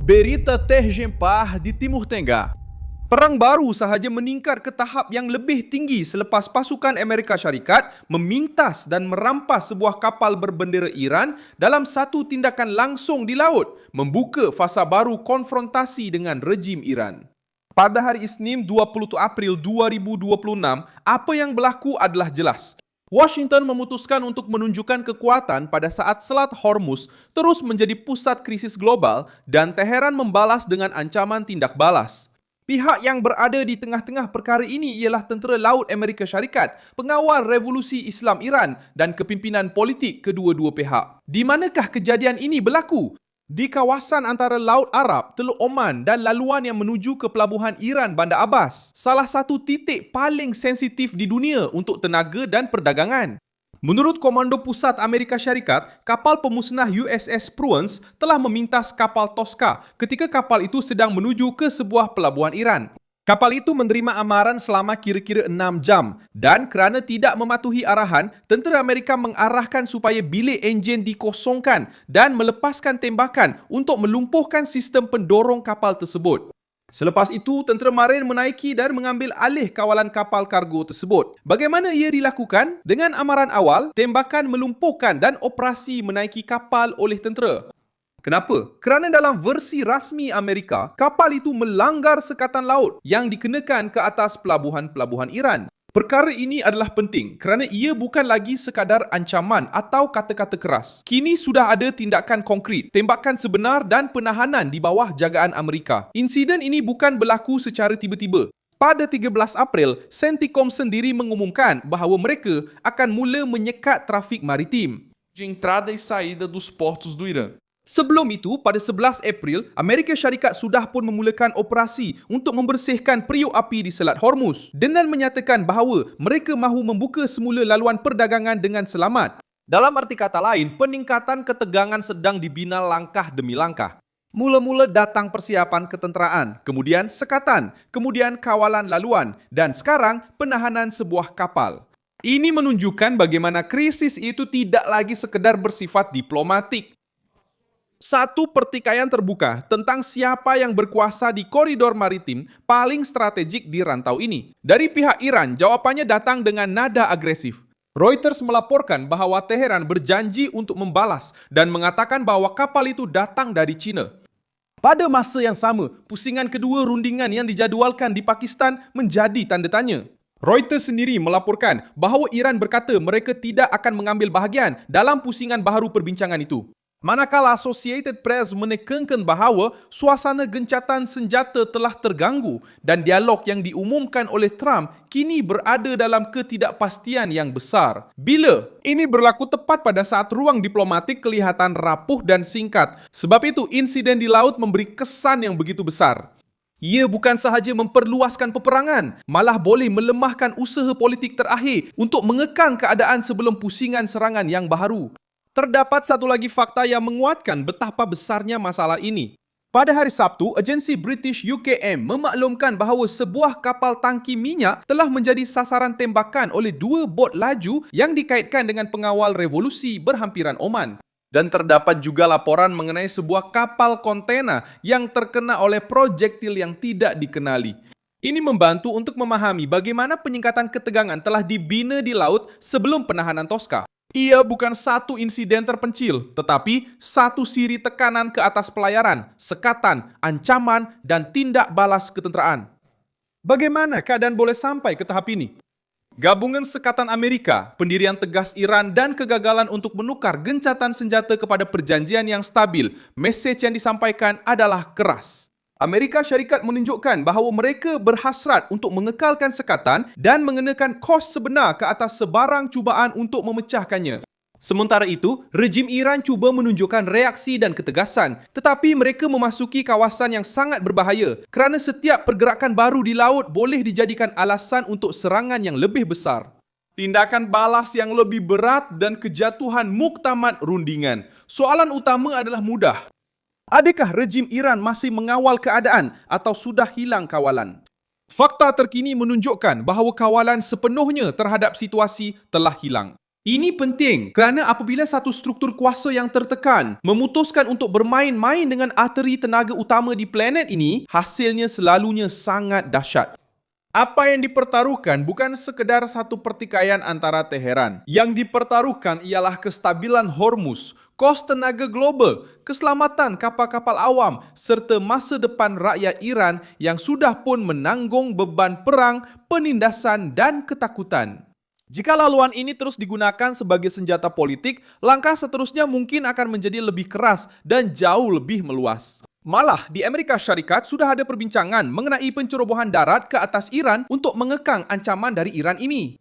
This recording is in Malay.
Berita tergempar di Timur Tengah. Perang baru sahaja meningkat ke tahap yang lebih tinggi selepas pasukan Amerika Syarikat memintas dan merampas sebuah kapal berbendera Iran dalam satu tindakan langsung di laut, membuka fasa baru konfrontasi dengan rejim Iran. Pada hari Isnin 20 April 2026, apa yang berlaku adalah jelas. Washington memutuskan untuk menunjukkan kekuatan pada saat Selat Hormuz terus menjadi pusat krisis global dan Teheran membalas dengan ancaman tindak balas. Pihak yang berada di tengah-tengah perkara ini ialah Tentera Laut Amerika Syarikat, pengawal revolusi Islam Iran dan kepimpinan politik kedua-dua pihak. Di manakah kejadian ini berlaku? Di kawasan antara Laut Arab, Teluk Oman dan laluan yang menuju ke pelabuhan Iran Bandar Abbas, salah satu titik paling sensitif di dunia untuk tenaga dan perdagangan. Menurut Komando Pusat Amerika Syarikat, kapal pemusnah USS Prudence telah memintas kapal Tosca ketika kapal itu sedang menuju ke sebuah pelabuhan Iran. Kapal itu menerima amaran selama kira-kira 6 jam dan kerana tidak mematuhi arahan, tentera Amerika mengarahkan supaya bilik enjin dikosongkan dan melepaskan tembakan untuk melumpuhkan sistem pendorong kapal tersebut. Selepas itu, tentera marin menaiki dan mengambil alih kawalan kapal kargo tersebut. Bagaimana ia dilakukan? Dengan amaran awal, tembakan melumpuhkan dan operasi menaiki kapal oleh tentera. Kenapa? Kerana dalam versi rasmi Amerika, kapal itu melanggar sekatan laut yang dikenakan ke atas pelabuhan-pelabuhan Iran. Perkara ini adalah penting kerana ia bukan lagi sekadar ancaman atau kata-kata keras. Kini sudah ada tindakan konkret, tembakan sebenar dan penahanan di bawah jagaan Amerika. Insiden ini bukan berlaku secara tiba-tiba. Pada 13 April, CENTCOM sendiri mengumumkan bahawa mereka akan mula menyekat trafik maritim de entrada e saída dos portos do Irã. Sebelum itu, pada 11 April, Amerika Syarikat sudah pun memulakan operasi untuk membersihkan periuk api di Selat Hormuz dengan menyatakan bahawa mereka mahu membuka semula laluan perdagangan dengan selamat. Dalam arti kata lain, peningkatan ketegangan sedang dibina langkah demi langkah. Mula-mula datang persiapan ketenteraan, kemudian sekatan, kemudian kawalan laluan, dan sekarang penahanan sebuah kapal. Ini menunjukkan bagaimana krisis itu tidak lagi sekedar bersifat diplomatik. Satu pertikaian terbuka tentang siapa yang berkuasa di koridor maritim paling strategik di rantau ini. Dari pihak Iran, jawapannya datang dengan nada agresif. Reuters melaporkan bahawa Teheran berjanji untuk membalas dan mengatakan bahawa kapal itu datang dari China. Pada masa yang sama, pusingan kedua rundingan yang dijadualkan di Pakistan menjadi tanda tanya. Reuters sendiri melaporkan bahawa Iran berkata mereka tidak akan mengambil bahagian dalam pusingan baharu perbincangan itu. Manakala Associated Press menekankan bahawa suasana gencatan senjata telah terganggu dan dialog yang diumumkan oleh Trump kini berada dalam ketidakpastian yang besar. Bila? Ini berlaku tepat pada saat ruang diplomatik kelihatan rapuh dan singkat. Sebab itu, insiden di laut memberi kesan yang begitu besar. Ia bukan sahaja memperluaskan peperangan, malah boleh melemahkan usaha politik terakhir untuk mengekang keadaan sebelum pusingan serangan yang baharu. Terdapat satu lagi fakta yang menguatkan betapa besarnya masalah ini. Pada hari Sabtu, agensi British UKM memaklumkan bahawa sebuah kapal tangki minyak telah menjadi sasaran tembakan oleh dua bot laju yang dikaitkan dengan pengawal revolusi berhampiran Oman. Dan terdapat juga laporan mengenai sebuah kapal kontena yang terkena oleh projektil yang tidak dikenali. Ini membantu untuk memahami bagaimana penyingkatan ketegangan telah dibina di laut sebelum penahanan Tosca. Ia bukan satu insiden terpencil, tetapi satu siri tekanan ke atas pelayaran, sekatan, ancaman, dan tindak balas ketenteraan. Bagaimana keadaan boleh sampai ke tahap ini? Gabungan Sekatan Amerika, pendirian tegas Iran dan kegagalan untuk menukar gencatan senjata kepada perjanjian yang stabil, mesej yang disampaikan adalah keras. Amerika Syarikat menunjukkan bahawa mereka berhasrat untuk mengekalkan sekatan dan mengenakan kos sebenar ke atas sebarang cubaan untuk memecahkannya. Sementara itu, rejim Iran cuba menunjukkan reaksi dan ketegasan, tetapi mereka memasuki kawasan yang sangat berbahaya kerana setiap pergerakan baru di laut boleh dijadikan alasan untuk serangan yang lebih besar. Tindakan balas yang lebih berat dan kejatuhan muktamad rundingan. Soalan utama adalah mudah. Adakah rejim Iran masih mengawal keadaan atau sudah hilang kawalan? Fakta terkini menunjukkan bahawa kawalan sepenuhnya terhadap situasi telah hilang. Ini penting kerana apabila satu struktur kuasa yang tertekan memutuskan untuk bermain-main dengan arteri tenaga utama di planet ini, hasilnya selalunya sangat dahsyat. Apa yang dipertaruhkan bukan sekedar satu pertikaian antara Teheran. Yang dipertaruhkan ialah kestabilan Hormuz, kos tenaga global, keselamatan kapal-kapal awam serta masa depan rakyat Iran yang sudah pun menanggung beban perang, penindasan dan ketakutan. Jika laluan ini terus digunakan sebagai senjata politik, langkah seterusnya mungkin akan menjadi lebih keras dan jauh lebih meluas. Malah, di Amerika Syarikat sudah ada perbincangan mengenai pencerobohan darat ke atas Iran untuk mengekang ancaman dari Iran ini.